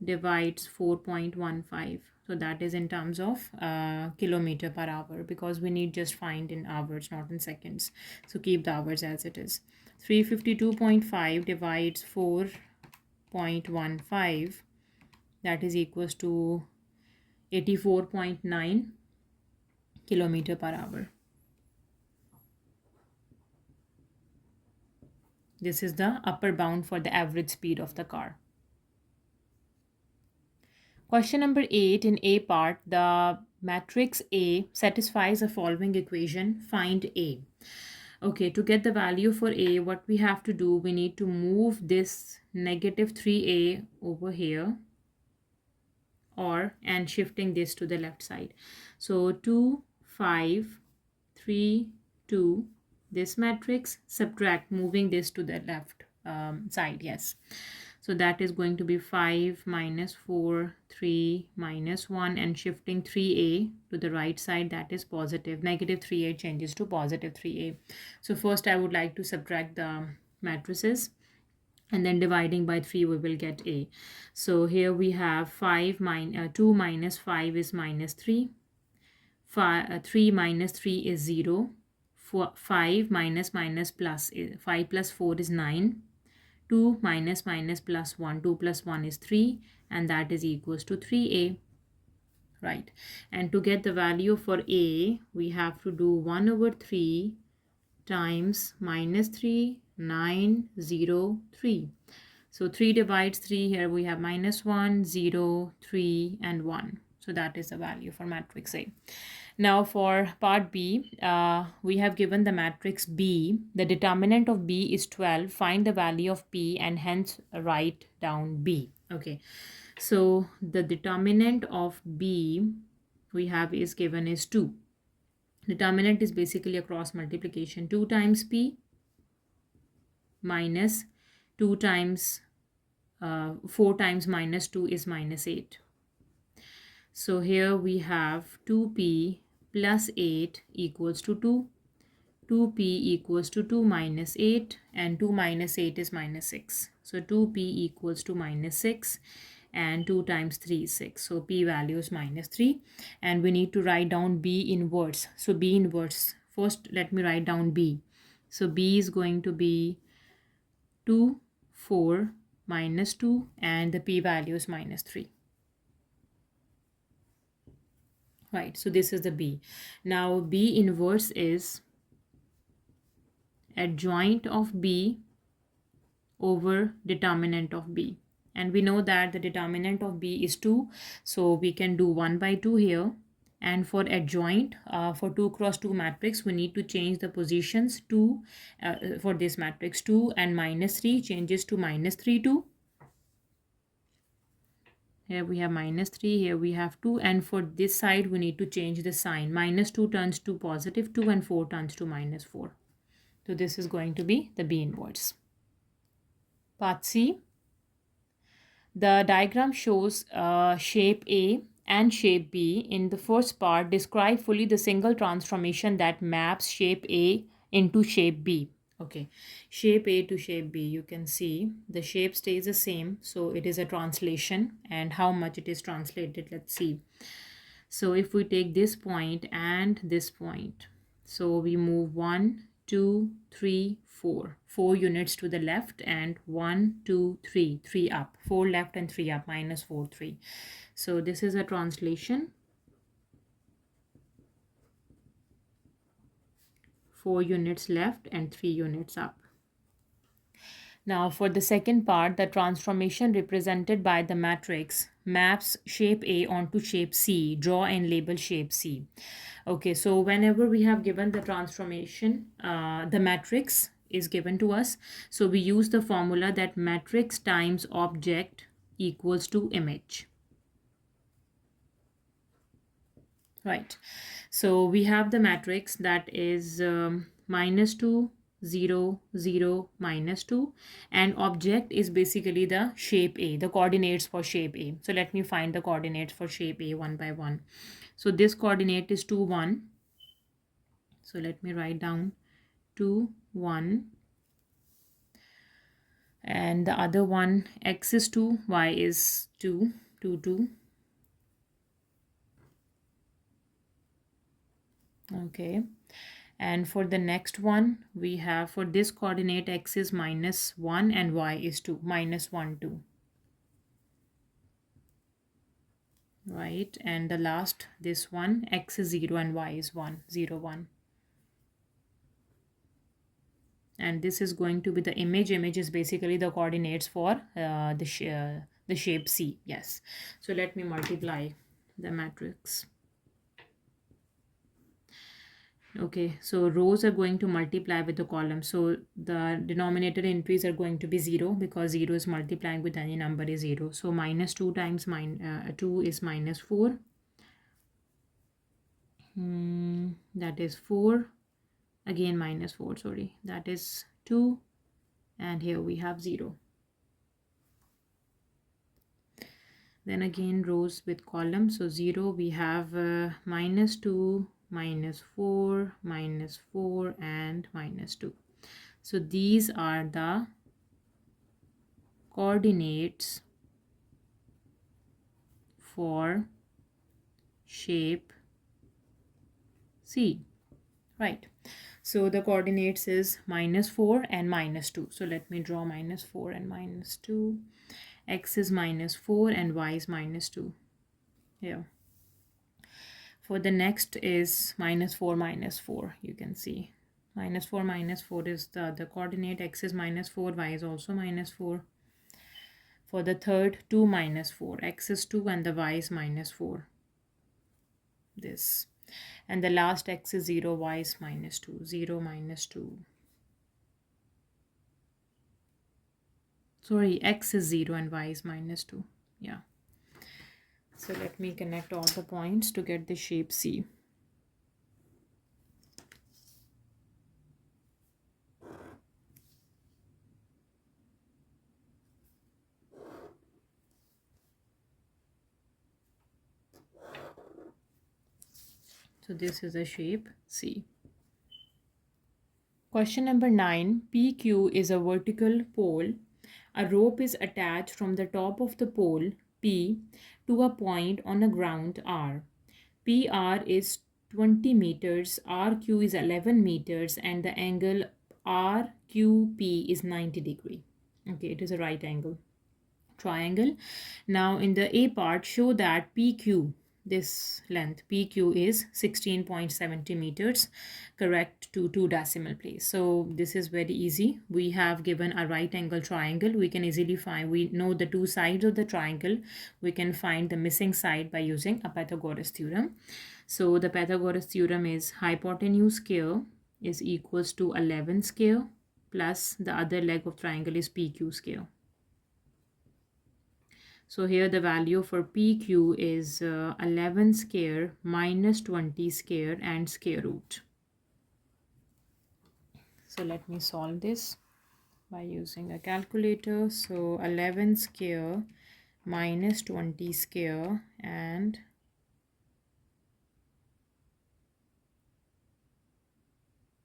divides 4.15. So that is in terms of kilometer per hour, because we need just find in hours, not in seconds. So keep the hours as it is. 352.5 divides 4.15, that is equals to 84.9 kilometer per hour. This is the upper bound for the average speed of the car. Question number 8, in A part, the matrix A satisfies the following equation. Find A. Okay, to get the value for A, what we have to do, we need to move this negative 3A over here, and shifting this to the left side. So 2, 5, 3, 2, this matrix, subtract, moving this to the left side, yes. So that is going to be 5 minus 4, 3 minus 1, and shifting 3A to the right side, that is positive. Negative 3A changes to positive 3A. So first I would like to subtract the matrices, and then dividing by 3 we will get A. So here we have 2 minus 5 is minus 3. 3 minus 3 is 0. 5 minus minus plus 5 plus 4 is 9. 2 minus minus plus 1, 2 plus 1 is 3, and that is equals to 3A. Right, and to get the value for A, we have to do 1 over 3 times minus 3, 9, 0, 3. So 3 divides 3, here we have minus 1, 0, 3, and 1. So that is the value for matrix A. Now for part B, we have given the matrix B. The determinant of B is 12. Find the value of P and hence write down B. Okay, so the determinant of B we have is given is 2. Determinant is basically a cross multiplication. 2 times P minus 2 times 4 times minus 2 is minus 8. So here we have 2P plus 8 equals to 2. 2P equals to 2 minus 8, and 2 minus 8 is minus 6. So 2P equals to minus 6, and 2 times 3 is 6. So P value is minus 3, and we need to write down B inverse. So B inverse, first let me write down B. So B is going to be 2, 4, minus 2, and the P value is minus 3. Right, so this is the B. Now B inverse is adjoint of B over determinant of B. And we know that the determinant of B is 2. So we can do 1 by 2 here. And for adjoint, for 2 cross 2 matrix, we need to change the positions. 2 for this matrix, 2 and minus 3 changes to minus 3, 2. Here we have minus 3, here we have 2, and for this side we need to change the sign. Minus 2 turns to positive 2 and 4 turns to minus 4. So this is going to be the B inverse. Part C. The diagram shows shape A and shape B. In the first part, describe fully the single transformation that maps shape A into shape B. Okay, shape A to shape B, you can see the shape stays the same. So it is a translation, and how much it is translated, let's see. So if we take this point and this point, so we move 1, 2, 3, 4. 4 units to the left, and 1, 2, 3, 3 up. 4 left and 3 up, minus 4, 3. So this is a translation. 4 units left and 3 units up. Now for the second part, the transformation represented by the matrix maps shape A onto shape C. Draw and label shape C. Okay, so whenever we have given the transformation, the matrix is given to us. So we use the formula that matrix times object equals to image. Right, so we have the matrix that is minus 2, 0, 0, minus 2, and object is basically the shape A, the coordinates for shape A. So let me find the coordinates for shape A one by one. So this coordinate is 2, 1. So let me write down 2, 1. And the other one, x is 2, y is 2, 2, 2. Okay. And for the next one, we have for this coordinate x is -1 and y is 2, -1, 2. Right. And the last, this one, x is 0 and y is 1, 0, 1. And this is going to be the image. Image is basically the coordinates for the shape C. Yes. So let me multiply the matrix. Okay, so rows are going to multiply with the columns. So the denominator entries are going to be 0 because 0 is multiplying with any number is 0. So -2 times 2 is -4. That is 4. Again -4, sorry. That is 2. And here we have 0. Then again rows with columns. So 0 we have -2, -4, -4 and -2. So these are the coordinates for shape C. Right. So the coordinates is -4 and -2. So let me draw -4 and -2. X is -4 and y is -2. Here. For the next is -4, -4. You can see -4, -4 is the coordinate. X is -4, y is also -4. For the third, 2 -4. X is 2 and the y is -4. This. And the last x is 0, y is -2. 0, -2. Sorry, x is 0 and y is -2. Yeah. So let me connect all the points to get the shape C. So this is a shape C. Question number 9. PQ is a vertical pole. A rope is attached from the top of the pole P to a point on a ground R. PR is 20 meters, RQ is 11 meters, and the angle RQP is 90 degree. Okay, it is a right angle triangle. Now in the A part, show that PQ, this length PQ is 16.70 meters, correct to 2 decimal place. So this is very easy. We have given a right angle triangle. We can easily find, we know the two sides of the triangle. We can find the missing side by using a Pythagoras theorem. So the Pythagoras theorem is hypotenuse square is equals to 11 square plus the other leg of triangle is PQ square. So here the value for PQ is 11 square minus 20 square and square root. So let me solve this by using a calculator. So 11 square minus 20 square and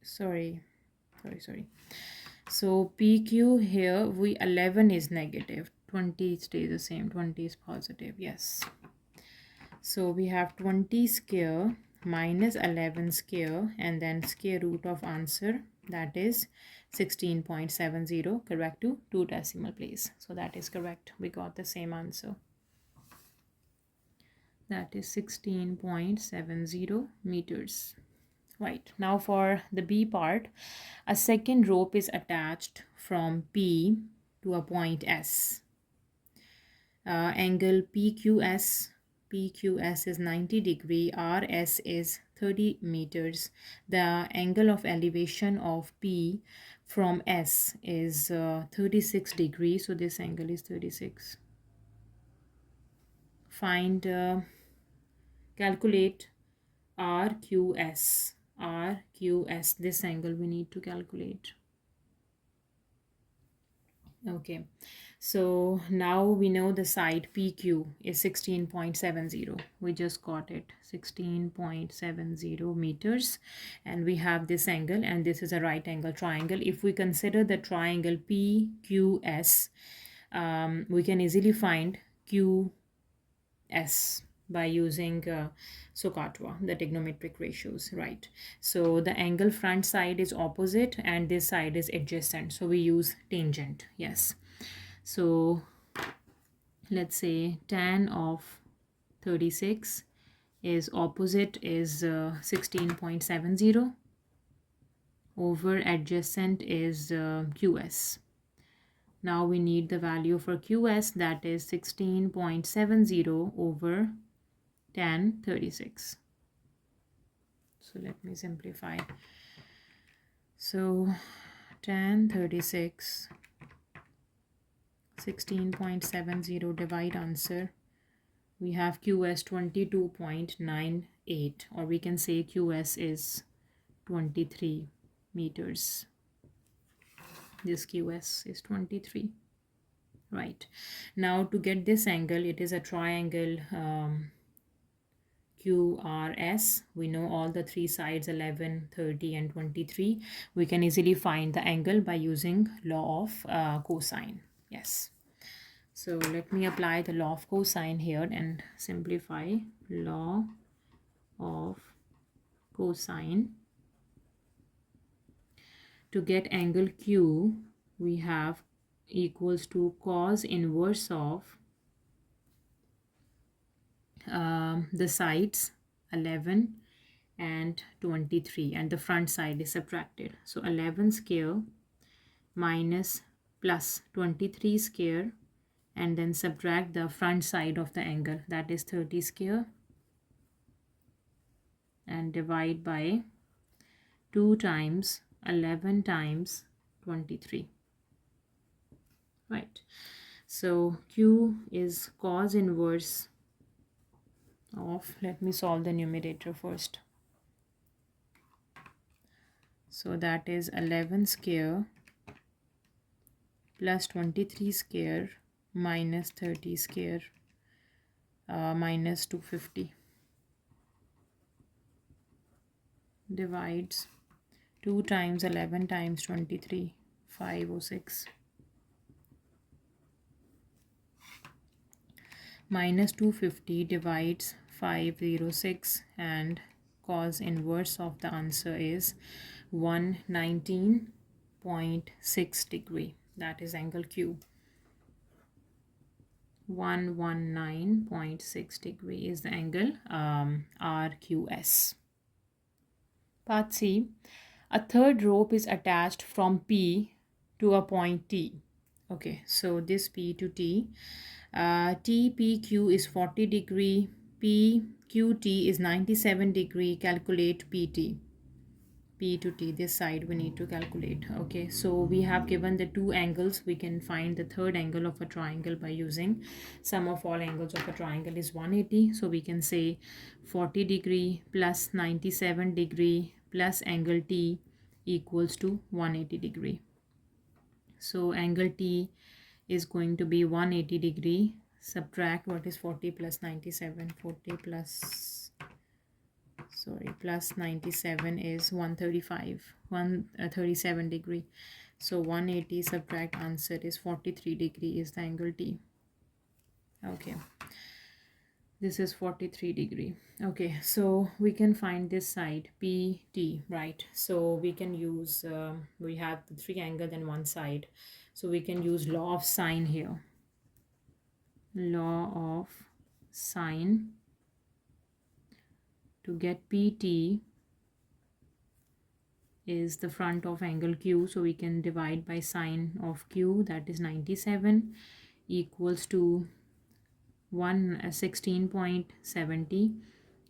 sorry. So PQ here, 11 is negative, 20 stays the same, 20 is positive, yes. So we have 20 square minus 11 square and then square root of answer, that is 16.70, correct to 2 decimal place. So that is correct. We got the same answer. That is 16.70 meters. Right, now for the B part, a second rope is attached from P to a point S. Angle PQS is 90 degree, RS is 30 meters. The angle of elevation of P from S is 36 degrees, so this angle is 36. Find, calculate RQS. RQS, this angle we need to calculate. Okay, so now we know the side PQ is 16.70. We just got it, 16.70 meters, and we have this angle, and this is a right angle triangle. If we consider the triangle PQS, we can easily find QS by using SOHCAHTOA, the trigonometric ratios, right? So the angle front side is opposite and this side is adjacent. So we use tangent, yes. So let's say tan of 36 is opposite is 16.70 over adjacent is QS. Now we need the value for QS, that is 16.70 over tan 36. So let me simplify. So tan 36, 16.70, divide answer. We have QS 22.98, or we can say QS is 23 meters. This QS is 23. Right. Now to get this angle, it is a triangle QRS. We know all the three sides, 11, 30 and 23. We can easily find the angle by using law of cosine. Yes. So let me apply the law of cosine here and simplify. Law of cosine. To get angle Q, we have equals to cos inverse of the sides 11 and 23, and the front side is subtracted. So 11 square minus plus 23 square, and then subtract the front side of the angle, that is 30 square, and divide by 2 times 11 times 23. Right. So Q is cos inverse of, let me solve the numerator first. So that is 11 square plus 23 square minus 30 square minus 250 divides 2 times 11 times 23, 506, minus 250 divides 506, and cos inverse of the answer is 119.6 degree. That is angle Q. 119.6 degree is the angle RQS. Part C. A third rope is attached from P to a point T. Okay, so this P to T. TPQ is 40 degree. PQT is 97 degree. Calculate PT. P to T, this side we need to calculate. Okay, so we have given the two angles. We can find the third angle of a triangle by using sum of all angles of a triangle is 180. So we can say 40 degree plus 97 degree plus angle T equals to 180 degree. So angle T is going to be 180 degree. Subtract what is 40 plus 97. 40 plus, sorry, plus 97 is 135, 137 degree. So 180 subtract answer is 43 degree is the angle T. Okay, this is 43 degree. Okay, so we can find this side PT, right? So we can use we have the three angle and one side, so we can use law of sine here. Law of sine. To get PT is the front of angle Q, so we can divide by sine of Q, that is 97, equals to 16.70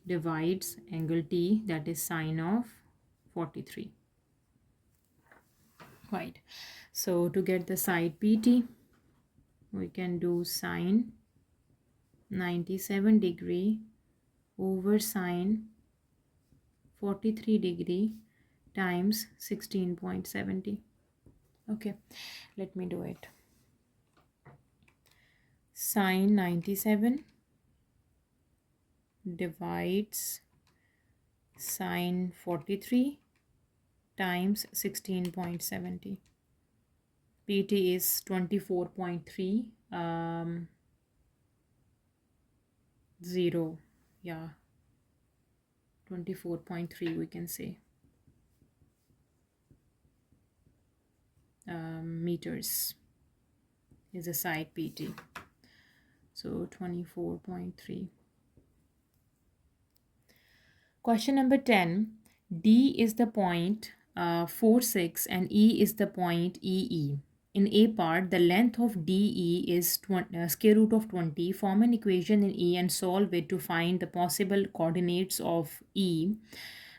divides angle T, that is sine of 43. Right. So to get the side PT, we can do sine 97 degree over sine 43 degree times 16.70. Okay, let me do it. Sine 97 divides sine 43 times 16.70. PT is 24.3 0, yeah, 24.3 we can say, meters is a side PT. So 24.3. Question number 10. D is the point 4, 6 and E is the point EE. In A part, the length of DE is square root of 20. Form an equation in E and solve it to find the possible coordinates of E.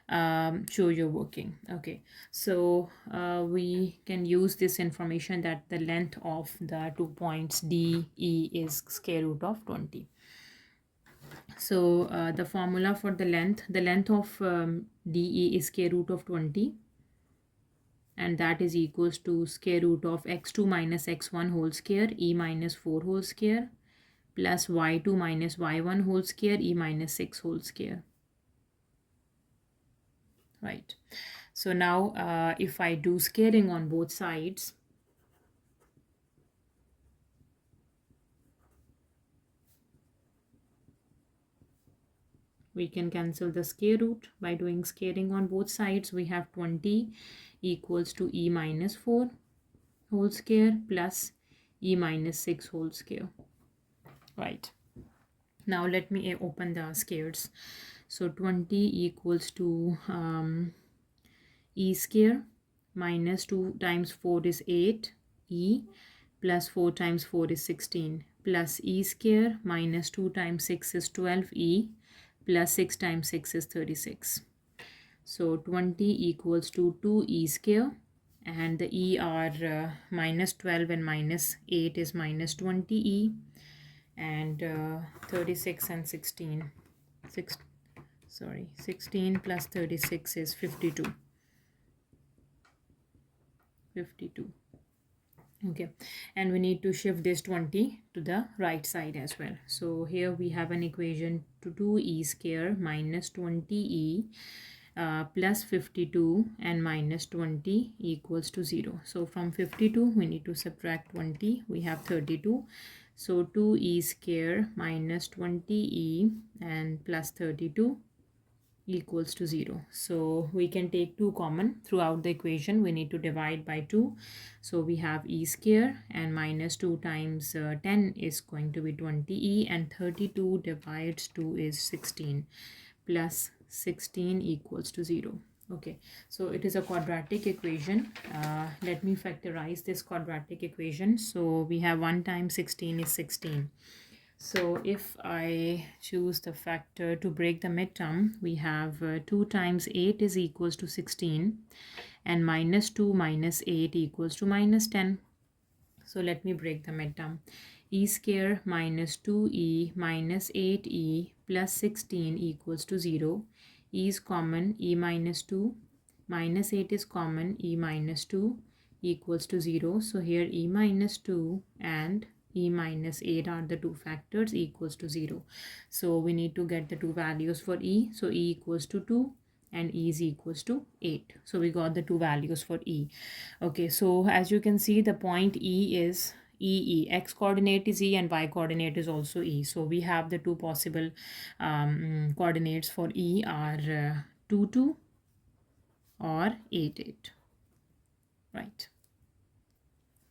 Show your working. Okay, so we can use this information that the length of the 2 points DE is square root of 20. So the formula for the length of DE is square root of 20, and that is equals to square root of x2 minus x1 whole square E minus 4 whole square plus y2 minus y1 whole square E minus 6 whole square. Right. So now if I do squaring on both sides, we can cancel the square root by doing squaring on both sides. We have 20 equals to E minus 4 whole square plus E minus 6 whole square. Right. Now let me open the squares. So 20 equals to E square minus 2 times 4 is 8 E plus 4 times 4 is 16 plus E square minus 2 times 6 is 12 E plus 6 times 6 is 36. So 20 equals to 2E square, and the E are minus 12 and minus 8 is minus 20E, and 36 and 16. 16 plus 36 is 52. 52. Okay, and we need to shift this 20 to the right side as well. So here we have an equation to 2E square minus 20E plus 52 and minus 20 equals to 0. So from 52 we need to subtract 20, we have 32. So 2E square minus 20E and plus 32 equals to 0. So we can take 2 common throughout the equation. We need to divide by 2. So we have E square, and minus 2 times 10 is going to be 20E, and 32 divides 2 is 16 plus 16 equals to 0. Okay, so it is a quadratic equation. Let me factorize this quadratic equation. So we have 1 times 16 is 16. So if I choose the factor to break the midterm, we have 2 times 8 is equals to 16, and minus 2 minus 8 equals to minus 10. So let me break the midterm. E square minus 2E minus 8E plus 16 equals to 0. E is common, E minus 2. Minus 8 is common, E minus 2 equals to 0. So here E minus 2 and E minus 8 are the two factors equals to 0. So we need to get the two values for E. So E equals to 2 and E is equals to 8. So we got the two values for E. Okay, so as you can see, the point E is EE. X coordinate is E and Y coordinate is also E. So we have the two possible coordinates for E are 2, 2 or 8, 8. Right.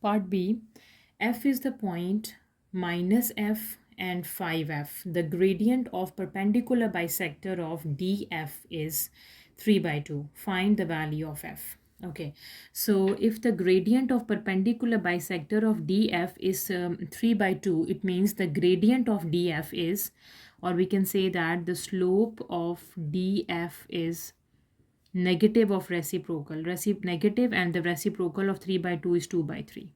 Part B, F is the point minus F and 5F. The gradient of perpendicular bisector of DF is 3 by 2. Find the value of F. Okay, so if the gradient of perpendicular bisector of DF is 3 by 2, it means the gradient of DF is, or we can say that the slope of DF is negative of reciprocal. Negative, and the reciprocal of 3 by 2 is 2 by 3.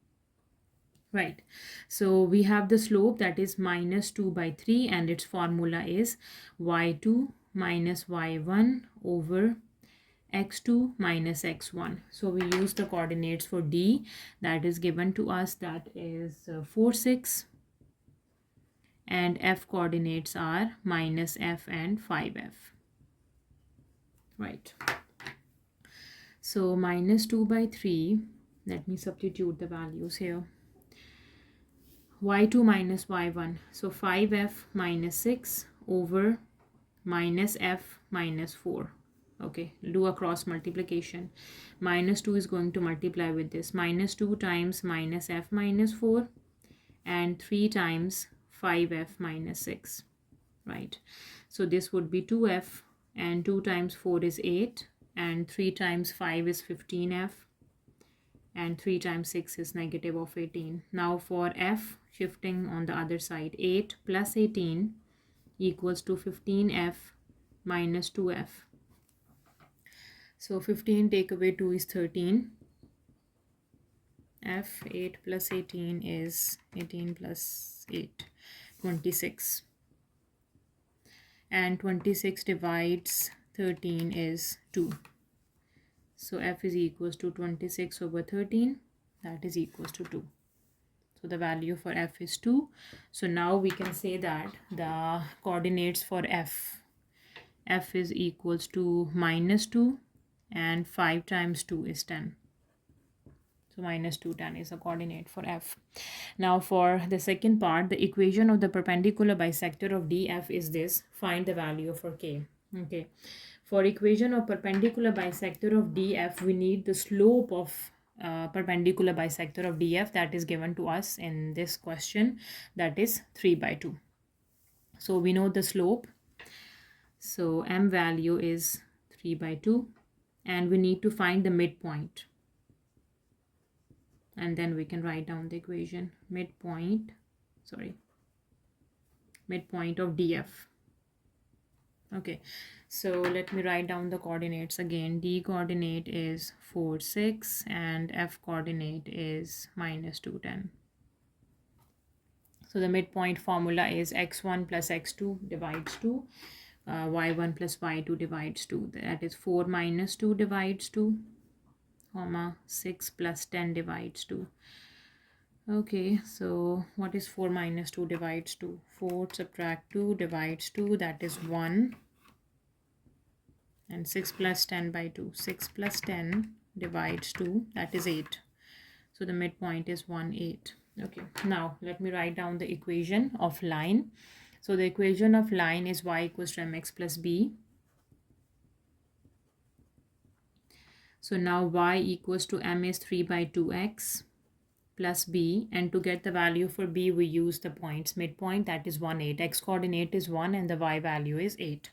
Right, so we have the slope that is minus 2 by 3, and its formula is y2 minus y1 over x2 minus x1. So we use the coordinates for D that is given to us, that is 4, 6 and f coordinates are minus f and 5f. Right. So minus 2 by 3, let me substitute the values here. y2 minus y1, so 5f minus 6 over minus f minus 4. Okay, do a cross multiplication. Minus 2 is going to multiply with this. Minus 2 times minus f minus 4 and 3 times 5f minus 6. Right, so this would be 2f, and 2 times 4 is 8, and 3 times 5 is 15f, and 3 times 6 is negative of 18. Now for f, shifting on the other side, 8 plus 18 equals to 15f minus 2f. So 15 take away 2 is 13. F 8 plus 18 is 18 plus 8, 26. And 26 divides 13 is 2. So f is equals to 26 over 13, that is equals to 2. So the value for f is 2. So now we can say that the coordinates for f is equals to minus 2, and 5 times 2 is 10. So minus 2, 10 is the coordinate for f. Now for the second part, the equation of the perpendicular bisector of df is this. Find the value for k. Okay. For equation of perpendicular bisector of df, we need the slope of perpendicular bisector of df that is given to us in this question, that is 3 by 2. So we know the slope. So m value is 3 by 2, and we need to find the midpoint. And then we can write down the equation. Midpoint of df. Okay, so let me write down the coordinates again. D coordinate is 4, 6, and f coordinate is minus 2, 10. So the midpoint formula is x1 plus x2 divides 2, y1 plus y2 divides 2. That is 4 minus 2 divides 2, comma 6 plus 10 divides 2. Okay, so what is 4 minus 2 divides 2? 4 subtract 2 divides 2, that is 1. And 6 plus 10 by 2. 6 plus 10 divides 2, that is 8. So the midpoint is 1, 8. Okay, now let me write down the equation of line. So the equation of line is y equals to mx plus b. So now y equals to m is 3 by 2x plus b, and to get the value for b we use the points. Midpoint, that is 1, 8. X coordinate is 1 and the y value is 8.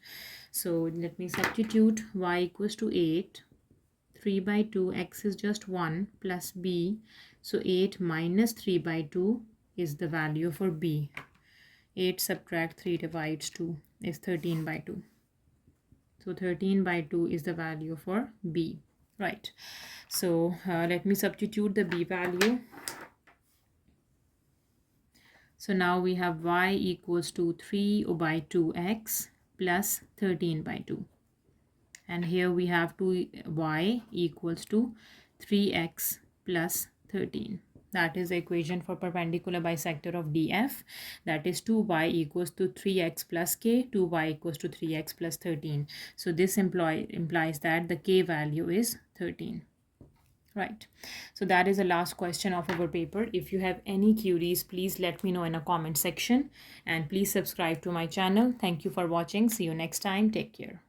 So let me substitute. Y equals to 8, 3 by 2, x is just 1 plus b. So 8 minus 3 by 2 is the value for b. 8 subtract 3 divides 2 is 13 by 2. So 13 by 2 is the value for b. Right. So let me substitute the b value. So now we have y equals to 3 by 2x plus 13 by 2. And here we have 2y equals to 3x plus 13. That is the equation for perpendicular bisector of df. That is 2y equals to 3x plus k, 2y equals to 3x plus 13. So this implies that the k value is 13. Right. So that is the last question of our paper. If you have any queries, please let me know in a comment section, and please subscribe to my channel. Thank you for watching. See you next time. Take care.